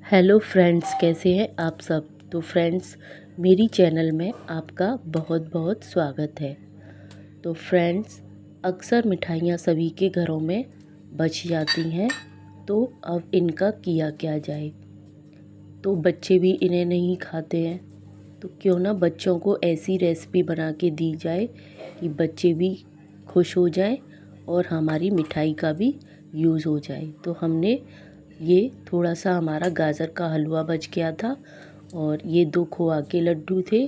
Hello friends, कैसे हैं आप सब। तो फ्रेंड्स, मेरी चैनल में आपका बहुत बहुत स्वागत है। तो फ्रेंड्स, अक्सर मिठाइयाँ सभी के घरों में बच जाती हैं, तो अब इनका किया क्या जाए। तो बच्चे भी इन्हें नहीं खाते हैं, तो क्यों ना बच्चों को ऐसी रेसिपी बना के दी जाए कि बच्चे भी खुश हो जाएं और हमारी मिठाई का भी यूज़ हो जाए। तो हमने ये थोड़ा सा हमारा गाजर का हलवा बच गया था और ये 2 खोआ के लड्डू थे।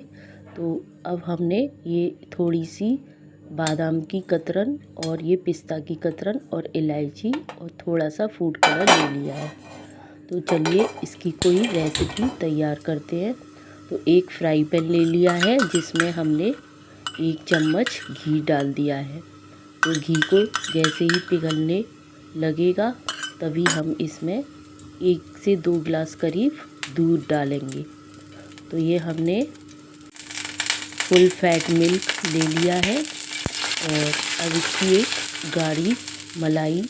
तो अब हमने ये थोड़ी सी बादाम की कतरन और ये पिस्ता की कतरन और इलायची और थोड़ा सा फूड कलर ले लिया है। तो चलिए इसकी कोई रेसिपी तैयार करते हैं। तो एक फ्राई पैन ले लिया है जिसमें हमने 1 चम्मच घी डाल दिया है। तो घी को जैसे ही पिघलने लगेगा तभी हम इसमें 1 से 2 गिलास करीब दूध डालेंगे। तो ये हमने फुल फैट मिल्क ले लिया है और अब इसकी एक गाढ़ी मलाई,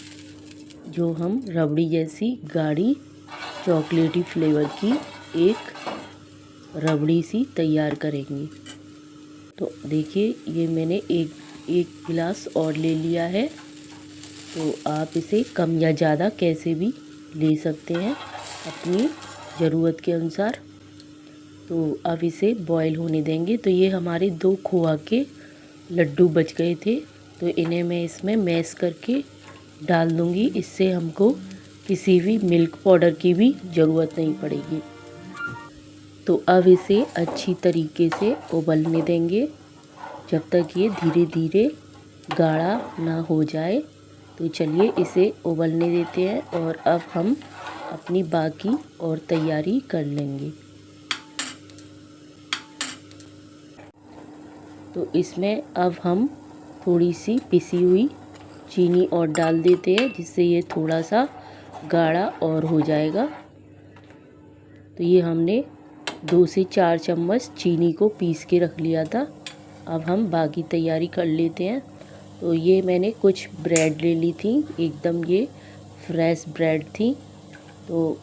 जो हम रबड़ी जैसी गाढ़ी चॉकलेटी फ्लेवर की एक रबड़ी सी तैयार करेंगे। तो देखिए ये मैंने एक गिलास और ले लिया है। तो आप इसे कम या ज़्यादा कैसे भी ले सकते हैं अपनी ज़रूरत के अनुसार। तो अब इसे बॉईल होने देंगे। तो ये हमारे 2 खोआ के लड्डू बच गए थे, तो इन्हें मैं इसमें मैश करके डाल दूँगी। इससे हमको किसी भी मिल्क पाउडर की भी ज़रूरत नहीं पड़ेगी। तो अब इसे अच्छी तरीके से उबलने देंगे जब तक ये धीरे धीरे गाढ़ा ना हो जाए। तो चलिए इसे उबलने देते हैं और अब हम अपनी बाकी और तैयारी कर लेंगे। तो इसमें अब हम थोड़ी सी पिसी हुई चीनी और डाल देते हैं जिससे ये थोड़ा सा गाढ़ा और हो जाएगा। तो ये हमने 2 से 4 चम्मच चीनी को पीस के रख लिया था। अब हम बाकी तैयारी कर लेते हैं। तो ये मैंने कुछ ब्रेड ले ली थी, एकदम ये फ्रेश ब्रेड थी। तो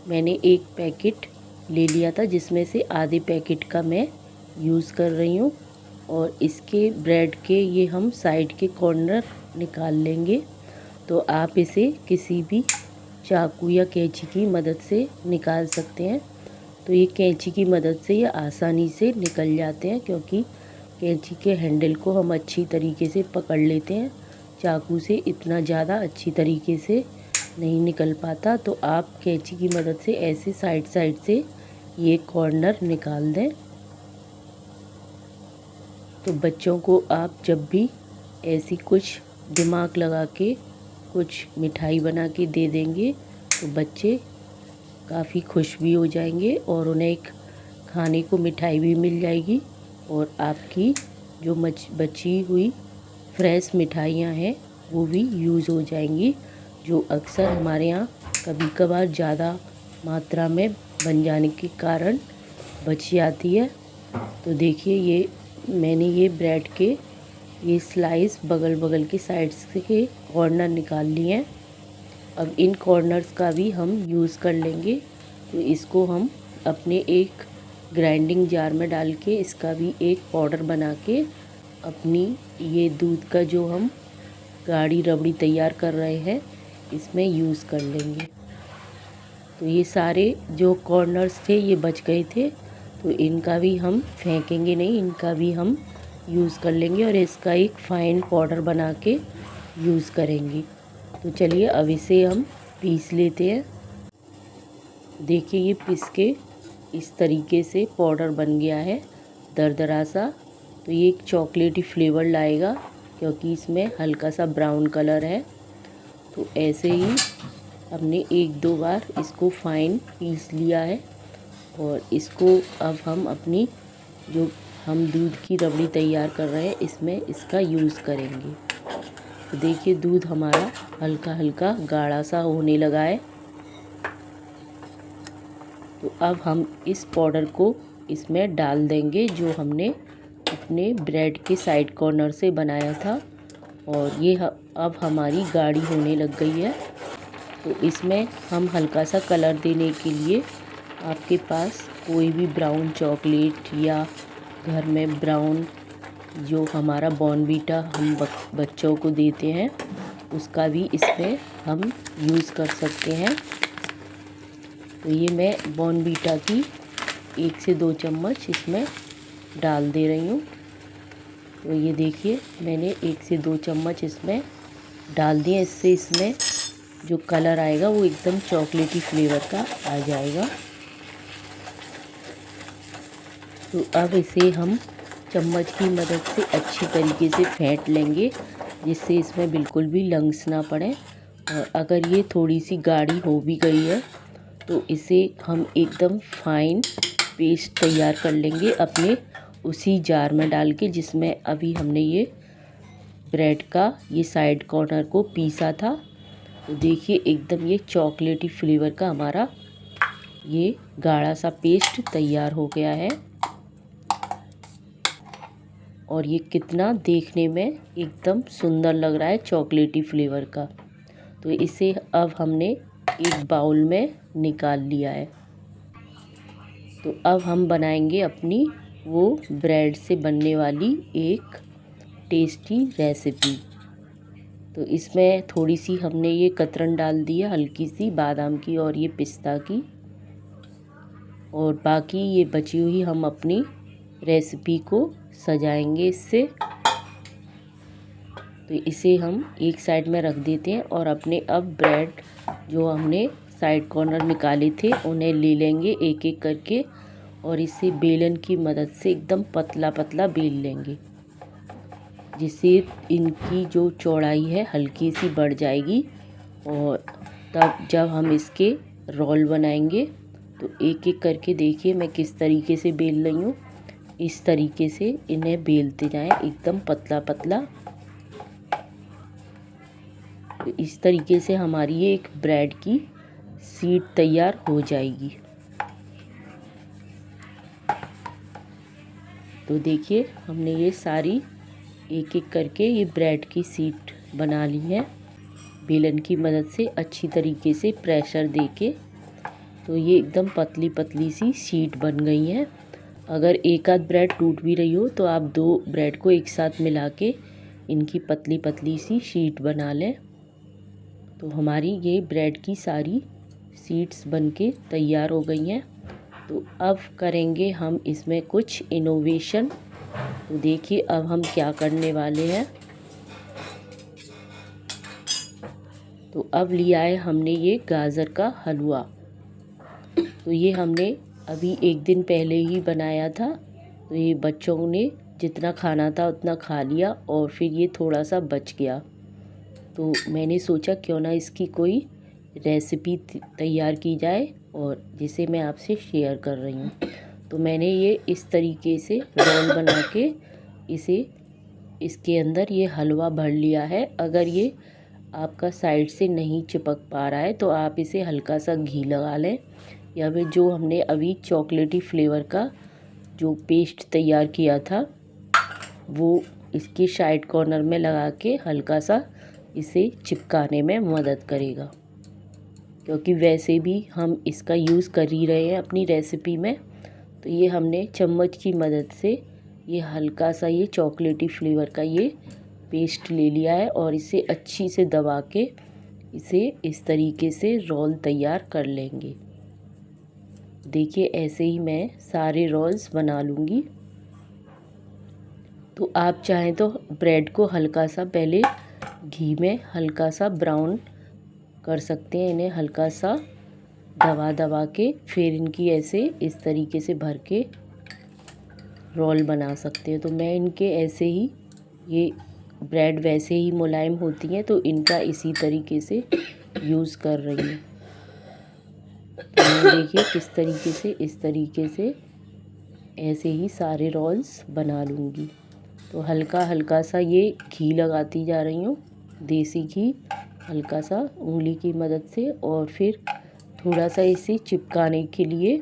मैंने एक पैकेट ले लिया था जिसमें से आधे पैकेट का मैं यूज़ कर रही हूँ। और इसके ब्रेड के ये हम साइड के कॉर्नर निकाल लेंगे। तो आप इसे किसी भी चाकू या कैंची की मदद से निकाल सकते हैं। तो ये कैंची की मदद से ये आसानी से निकल जाते हैं, क्योंकि कैंची के हैंडल को हम अच्छी तरीके से पकड़ लेते हैं। चाकू से इतना ज़्यादा अच्छी तरीके से नहीं निकल पाता। तो आप कैंची की मदद से ऐसे साइड साइड से ये कॉर्नर निकाल दें। तो बच्चों को आप जब भी ऐसी कुछ दिमाग लगा के कुछ मिठाई बना के दे देंगे तो बच्चे काफ़ी खुश भी हो जाएंगे और उन्हें एक खाने को मिठाई भी मिल जाएगी और आपकी जो बची हुई फ्रेश मिठाइयाँ हैं वो भी यूज़ हो जाएंगी, जो अक्सर हमारे यहाँ कभी कभार ज़्यादा मात्रा में बन जाने के कारण बच जाती है। तो देखिए ये मैंने ये ब्रेड के ये स्लाइस बगल बगल के साइड्स के कॉर्नर निकाल लिए हैं। अब इन कॉर्नर्स का भी हम यूज़ कर लेंगे। तो इसको हम अपने एक ग्राइंडिंग जार में डाल के इसका भी एक पाउडर बना के अपनी ये दूध का जो हम गाढ़ी रबड़ी तैयार कर रहे हैं इसमें यूज़ कर लेंगे। तो ये सारे जो कॉर्नर्स थे ये बच गए थे, तो इनका भी हम फेंकेंगे नहीं, इनका भी हम यूज़ कर लेंगे और इसका एक फ़ाइन पाउडर बना के यूज़ करेंगे। तो चलिए अब इसे हम पीस लेते हैं। देखिए ये पीस के इस तरीके से पाउडर बन गया है दरदरा सा। तो ये एक चॉकलेटी फ्लेवर लाएगा क्योंकि इसमें हल्का सा ब्राउन कलर है। तो ऐसे ही हमने 1-2 बार इसको फाइन पीस लिया है और इसको अब हम अपनी जो हम दूध की रबड़ी तैयार कर रहे हैं इसमें इसका यूज़ करेंगे। तो देखिए दूध हमारा हल्का हल्का गाढ़ा सा होने लगा है। तो अब हम इस पाउडर को इसमें डाल देंगे जो हमने अपने ब्रेड के साइड कॉर्नर से बनाया था और ये अब हमारी गाढ़ी होने लग गई है। तो इसमें हम हल्का सा कलर देने के लिए आपके पास कोई भी ब्राउन चॉकलेट या घर में ब्राउन जो हमारा बॉर्नवीटा हम बच्चों को देते हैं उसका भी इसमें हम यूज़ कर सकते हैं। तो ये मैं बॉर्नवीटा की 1 से 2 चम्मच इसमें डाल दे रही हूँ। तो ये देखिए मैंने 1 से 2 चम्मच इसमें डाल दिए। इससे इसमें जो कलर आएगा वो एकदम चॉकलेटी फ्लेवर का आ जाएगा। तो अब इसे हम चम्मच की मदद से अच्छी तरीके से फेंट लेंगे जिससे इसमें बिल्कुल भी लंग्स ना पड़े। और अगर ये थोड़ी सी गाढ़ी हो भी गई है तो इसे हम एकदम फाइन पेस्ट तैयार कर लेंगे अपने उसी जार में डाल के जिसमें अभी हमने ये ब्रेड का ये साइड कॉर्नर को पीसा था। तो देखिए एकदम ये चॉकलेटी फ्लेवर का हमारा ये गाढ़ा सा पेस्ट तैयार हो गया है। और ये कितना देखने में एकदम सुंदर लग रहा है चॉकलेटी फ्लेवर का। तो इसे अब हमने एक बाउल में निकाल लिया है। तो अब हम बनाएंगे अपनी वो ब्रेड से बनने वाली एक टेस्टी रेसिपी। तो इसमें थोड़ी सी हमने ये कतरन डाल दी है, हल्की सी बादाम की और ये पिस्ता की, और बाकी ये बची हुई हम अपनी रेसिपी को सजाएंगे इससे। तो इसे हम एक साइड में रख देते हैं और अपने अब ब्रेड जो हमने साइड कॉर्नर निकाले थे उन्हें ले लेंगे एक एक करके और इसे बेलन की मदद से एकदम पतला पतला बेल लेंगे जिससे इनकी जो चौड़ाई है हल्की सी बढ़ जाएगी। और तब जब हम इसके रोल बनाएंगे तो एक एक करके देखिए मैं किस तरीके से बेल रही हूँ। इस तरीके से इन्हें बेलते जाएं एकदम पतला पतला। तो इस तरीके से हमारी ये एक ब्रेड की शीट तैयार हो जाएगी। तो देखिए हमने ये सारी एक एक करके ये ब्रेड की शीट बना ली है बेलन की मदद से अच्छी तरीके से प्रेशर देके। तो ये एकदम पतली पतली सी शीट बन गई है। अगर एक आध ब्रेड टूट भी रही हो तो आप 2 ब्रेड को एक साथ मिला के इनकी पतली पतली सी शीट बना लें। तो हमारी ये ब्रेड की सारी शीट्स बनके तैयार हो गई हैं। तो अब करेंगे हम इसमें कुछ इनोवेशन। तो देखिए अब हम क्या करने वाले हैं। तो अब लिया है हमने ये गाजर का हलवा। तो ये हमने अभी 1 दिन पहले ही बनाया था। तो ये बच्चों ने जितना खाना था उतना खा लिया और फिर ये थोड़ा सा बच गया। तो मैंने सोचा क्यों ना इसकी कोई रेसिपी तैयार की जाए और जिसे मैं आपसे शेयर कर रही हूँ। तो मैंने ये इस तरीके से रोल बना के इसे इसके अंदर ये हलवा भर लिया है। अगर ये आपका साइड से नहीं चिपक पा रहा है तो आप इसे हल्का सा घी लगा लें या फिर जो हमने अभी चॉकलेटी फ्लेवर का जो पेस्ट तैयार किया था वो इसके साइड कॉर्नर में लगा के हल्का सा इसे चिपकाने में मदद करेगा, क्योंकि वैसे भी हम इसका यूज़ कर ही रहे हैं अपनी रेसिपी में। तो ये हमने चम्मच की मदद से ये हल्का सा ये चॉकलेटी फ्लेवर का ये पेस्ट ले लिया है और इसे अच्छी से दबा के इसे इस तरीके से रोल तैयार कर लेंगे। देखिए ऐसे ही मैं सारे रोल्स बना लूँगी। तो आप चाहें तो ब्रेड को हल्का सा पहले घी में हल्का सा ब्राउन कर सकते हैं, इन्हें हल्का सा दबा दबा के फिर इनकी ऐसे इस तरीके से भर के रोल बना सकते हैं। तो मैं इनके ऐसे ही ये ब्रेड वैसे ही मुलायम होती हैं तो इनका इसी तरीके से यूज़ कर रही हूँ। तो मैं देखिए किस तरीके से इस तरीके से ऐसे ही सारे रोल्स बना लूँगी। तो हल्का हल्का सा ये घी लगाती जा रही हूँ, देसी घी हल्का सा उंगली की मदद से, और फिर थोड़ा सा इसे चिपकाने के लिए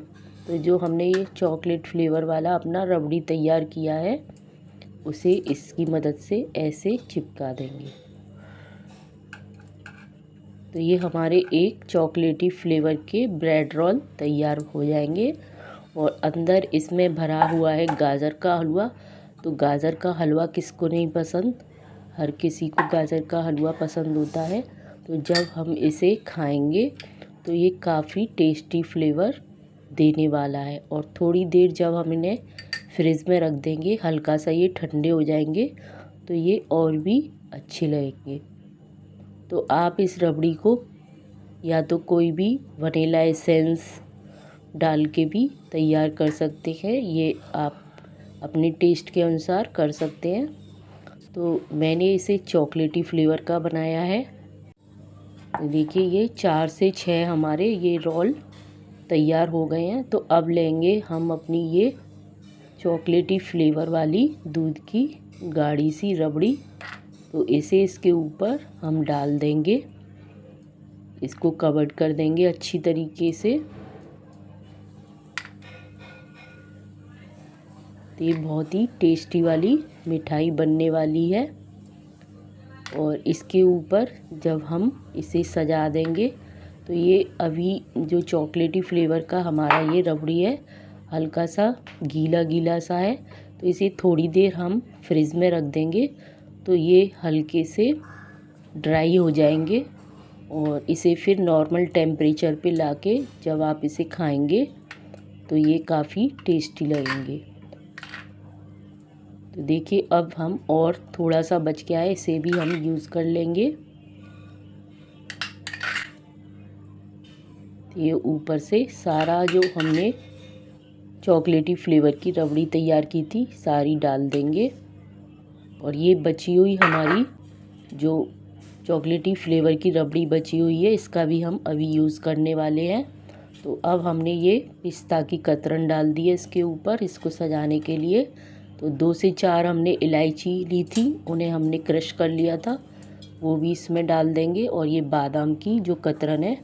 तो जो हमने ये चॉकलेट फ्लेवर वाला अपना रबड़ी तैयार किया है उसे इसकी मदद से ऐसे चिपका देंगे। तो तो ये हमारे एक चॉकलेटी फ्लेवर के ब्रेड रोल तैयार हो जाएंगे। और अंदर इसमें भरा हुआ है गाजर का हलवा। तो गाजर का हलवा किसको नहीं पसंद, हर किसी को गाजर का हलवा पसंद होता है। तो जब हम इसे खाएंगे तो ये काफ़ी टेस्टी फ्लेवर देने वाला है। और थोड़ी देर जब हम इन्हें फ्रिज में रख देंगे, हल्का सा ये ठंडे हो जाएंगे तो ये और भी अच्छे लगेंगे। तो आप इस रबड़ी को या तो कोई भी वनीला एसेंस डाल के भी तैयार कर सकते हैं, ये आप अपने टेस्ट के अनुसार कर सकते हैं। तो मैंने इसे चॉकलेटी फ्लेवर का बनाया है। तो देखिए ये 4 से 6 हमारे ये रोल तैयार हो गए हैं। तो अब लेंगे हम अपनी ये चॉकलेटी फ्लेवर वाली दूध की गाढ़ी सी रबड़ी। तो इसे इसके ऊपर हम डाल देंगे, इसको कवर कर देंगे अच्छी तरीके से। तो ये बहुत ही टेस्टी वाली मिठाई बनने वाली है। और इसके ऊपर जब हम इसे सजा देंगे तो ये अभी जो चॉकलेटी फ्लेवर का हमारा ये रबड़ी है, हल्का सा गीला गीला सा है। तो इसे थोड़ी देर हम फ्रिज में रख देंगे तो ये हल्के से ड्राई हो जाएंगे। और इसे फिर नॉर्मल टेम्परेचर पे लाके जब आप इसे खाएंगे तो ये काफ़ी टेस्टी लगेंगे। तो देखिए अब हम और थोड़ा सा बच गया है, इसे भी हम यूज़ कर लेंगे। तो ये ऊपर से सारा जो हमने चॉकलेटी फ्लेवर की रबड़ी तैयार की थी सारी डाल देंगे। और ये बची हुई हमारी जो चॉकलेटी फ्लेवर की रबड़ी बची हुई है, इसका भी हम अभी यूज़ करने वाले हैं। तो अब हमने ये पिस्ता की कतरन डाल दी है इसके ऊपर, इसको सजाने के लिए। तो 2 से 4 हमने इलायची ली थी, उन्हें हमने क्रश कर लिया था, वो भी इसमें डाल देंगे। और ये बादाम की जो कतरन है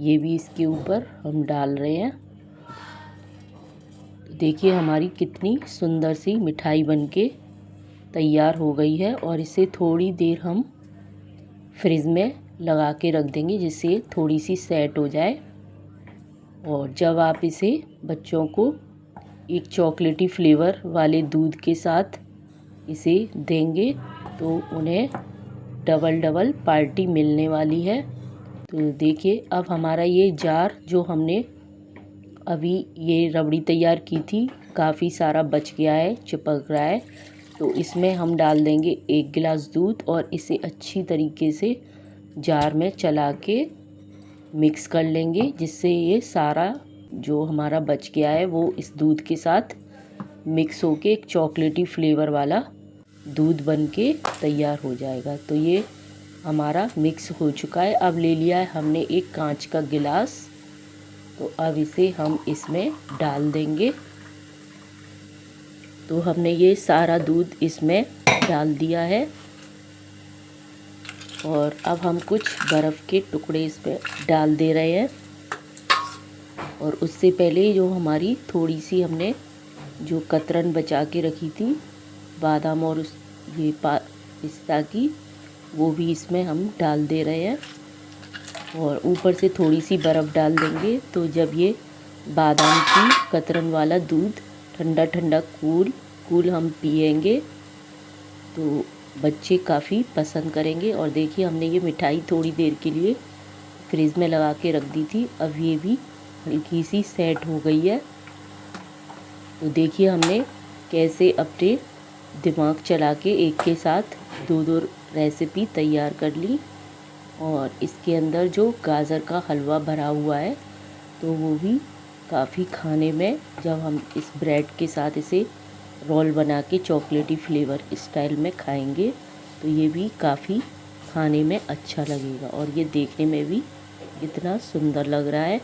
ये भी इसके ऊपर हम डाल रहे हैं। तो देखिए हमारी कितनी सुंदर सी मिठाई बनके तैयार हो गई है। और इसे थोड़ी देर हम फ्रिज में लगा के रख देंगे जिससे थोड़ी सी सेट हो जाए। और जब आप इसे बच्चों को एक चॉकलेटी फ्लेवर वाले दूध के साथ इसे देंगे तो उन्हें डबल डबल पार्टी मिलने वाली है। तो देखिए अब हमारा ये जार जो हमने अभी ये रबड़ी तैयार की थी काफ़ी सारा बच गया है, चिपक रहा है। तो इसमें हम डाल देंगे 1 गिलास दूध और इसे अच्छी तरीके से जार में चला के मिक्स कर लेंगे जिससे ये सारा जो हमारा बच गया है वो इस दूध के साथ मिक्स होके एक चॉकलेटी फ्लेवर वाला दूध बन के तैयार हो जाएगा। तो ये हमारा मिक्स हो चुका है। अब ले लिया है हमने एक कांच का गिलास, तो अब इसे हम इसमें डाल देंगे। तो हमने ये सारा दूध इसमें डाल दिया है। और अब हम कुछ बर्फ़ के टुकड़े इसमें डाल दे रहे हैं। और उससे पहले जो हमारी थोड़ी सी हमने जो कतरन बचा के रखी थी बादाम और ये पिस्ता की, वो भी इसमें हम डाल दे रहे हैं। और ऊपर से थोड़ी सी बर्फ़ डाल देंगे। तो जब ये बादाम की कतरन वाला दूध ठंडा ठंडा कूल हम पिएंगे तो बच्चे काफ़ी पसंद करेंगे। और देखिए हमने ये मिठाई थोड़ी देर के लिए फ्रिज में लगा के रख दी थी, अब ये भी हल्की सी सेट हो गई है। तो देखिए हमने कैसे अपने दिमाग चला के एक के साथ 2-2 रेसिपी तैयार कर ली। और इसके अंदर जो गाजर का हलवा भरा हुआ है तो वो भी काफ़ी खाने में, जब हम इस ब्रेड के साथ इसे रोल बना के चॉकलेटी फ्लेवर स्टाइल में खाएंगे तो ये भी काफ़ी खाने में अच्छा लगेगा। और ये देखने में भी कितना सुंदर लग रहा है।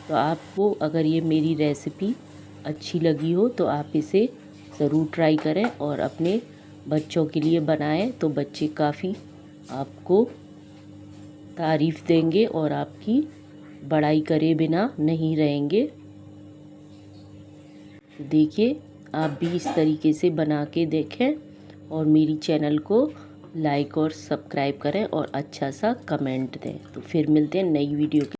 तो आपको अगर ये मेरी रेसिपी अच्छी लगी हो तो आप इसे ज़रूर ट्राई करें और अपने बच्चों के लिए बनाएं। तो बच्चे काफ़ी आपको तारीफ़ देंगे और आपकी बड़ाई करे बिना नहीं रहेंगे। देखिए आप भी इस तरीके से बना के देखें और मेरी चैनल को लाइक और सब्सक्राइब करें और अच्छा सा कमेंट दें। तो फिर मिलते हैं नई वीडियो के